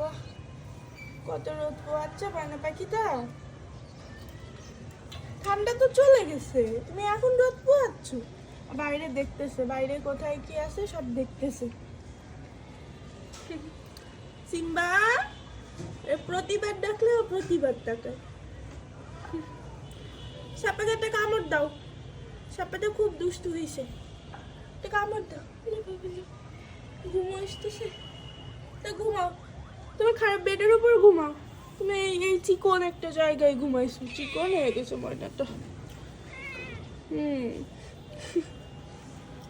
বাবা, কত রোদ পোয়াচ্ছে ময়না পাখিটা। ঠান্ডা তো চলে গেছে, তুমি এখন রোদ পোয়াচ্ছ। বাইরে দেখতেছে, বাইরে কোথায় কি আছে সব দেখতেছে। সিম্বা, প্রতিবার ডাকলেও প্রতিবার ডাকায়। সাপাকে একটা কামড় দাও, সাপাটা খুব দুষ্টু হয়েছে। একটা কামড় দাও। ঘুমো আসতেছে, তা ঘুমাও। তুমি খারাপ বেডের উপর ঘুমাও। তুমি এই চিকন একটা জায়গায় ঘুমাইছো, চিকন হয়ে গেছে ময়নাটা।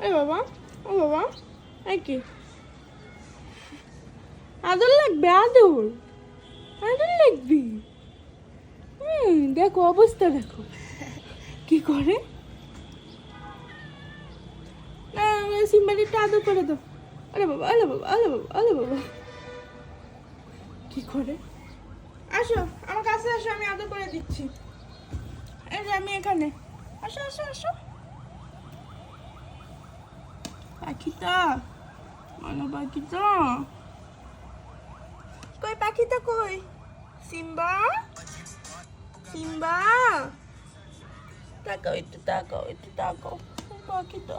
এই বাবা, ও বাবা, এই কি আদর লাগবে? আদর আদর লাগবি? দেখো অবস্থা, দেখো কি করে। না, সিম্বালিটা আদর করে দাও। আরে বাবা, আরে বাবা, আরে বাবা, আরে বাবা, কি করে। আসো আমার কাছে, আসো, আমি আদর করে দিচ্ছি। এই যে আমি এখানে, আসো আসো আসো। পাখিটা, মানো পাখিটা কই? পাখিটা কই? সিম্বা, সিম্বা, তাকাও একটু, তাকাও একটু, তাকাও। পাখিটা,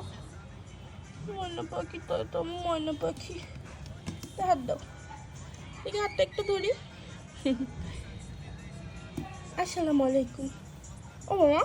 ময়না পাখিটা, তো ময়না পাখি। হাত দাও, দেখি হাতটা একটু ধরি। আসসালামু আলাইকুম। ও বাবা,